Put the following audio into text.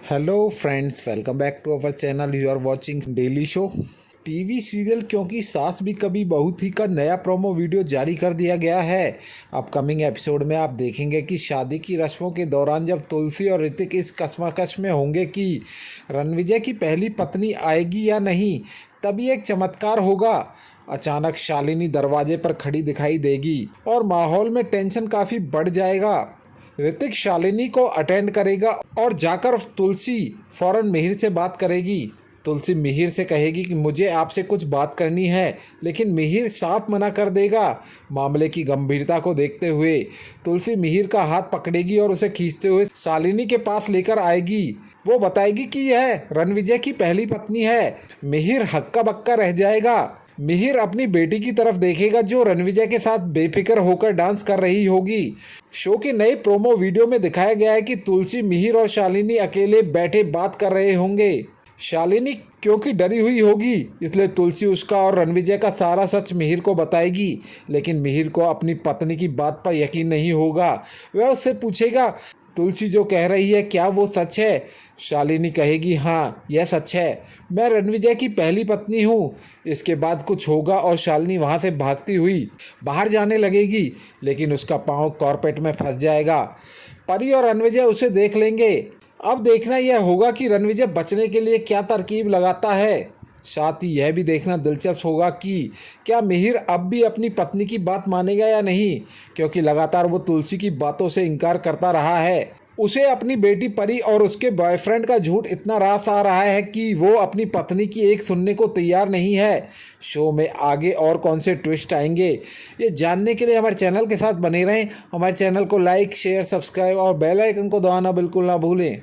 Hello friends, welcome back to our channel. You are watching daily show. TV serial क्योंकि सास भी कभी बहू थी का नया प्रोमो वीडियो जारी कर दिया गया है। अपकमिंग एपिसोड में आप देखेंगे कि शादी की रस्मों के दौरान जब तुलसी और ऋतिक इस कश्मकश में होंगे कि रणविजय की पहली पत्नी आएगी या नहीं, तभी एक चमत्कार होगा। अचानक शालिनी दरवाजे पर खड़ी दिखाई देगी और माहौल में टेंशन काफ़ी बढ़ जाएगा। ऋतिक शालिनी को अटेंड करेगा और जाकर तुलसी फौरन मिहिर से बात करेगी। तुलसी मिहिर से कहेगी कि मुझे आपसे कुछ बात करनी है, लेकिन मिहिर साफ मना कर देगा। मामले की गंभीरता को देखते हुए तुलसी मिहिर का हाथ पकड़ेगी और उसे खींचते हुए शालिनी के पास लेकर आएगी। वो बताएगी कि यह रणविजय की पहली पत्नी है। मिहिर हक्का बक्का रह जाएगा। मिहिर अपनी बेटी की तरफ देखेगा जो रणविजय के साथ बेफिक्र होकर डांस कर रही होगी। शो के नए प्रोमो वीडियो में दिखाया गया है कि तुलसी, मिहिर और शालिनी अकेले बैठे बात कर रहे होंगे। शालिनी क्योंकि डरी हुई होगी, इसलिए तुलसी उसका और रणविजय का सारा सच मिहिर को बताएगी। लेकिन मिहिर को अपनी पत्नी की बात पर यकीन नहीं होगा। वह उससे पूछेगा, तुलसी जो कह रही है क्या वो सच है? शालिनी कहेगी, हाँ यह सच है, मैं रणविजय की पहली पत्नी हूँ। इसके बाद कुछ होगा और शालिनी वहाँ से भागती हुई बाहर जाने लगेगी, लेकिन उसका पाँव कॉर्पेट में फंस जाएगा। परी और रणविजय उसे देख लेंगे। अब देखना यह होगा कि रणविजय बचने के लिए क्या तरकीब लगाता है। साथ ही यह भी देखना दिलचस्प होगा कि क्या मिहिर अब भी अपनी पत्नी की बात मानेगा या नहीं, क्योंकि लगातार वो तुलसी की बातों से इनकार करता रहा है। उसे अपनी बेटी परी और उसके बॉयफ्रेंड का झूठ इतना रास आ रहा है कि वो अपनी पत्नी की एक सुनने को तैयार नहीं है। शो में आगे और कौन से ट्विस्ट आएंगे, ये जानने के लिए हमारे चैनल के साथ बने रहें। हमारे चैनल को लाइक, शेयर, सब्सक्राइब और बेल आइकन को दबाना बिल्कुल ना भूलें।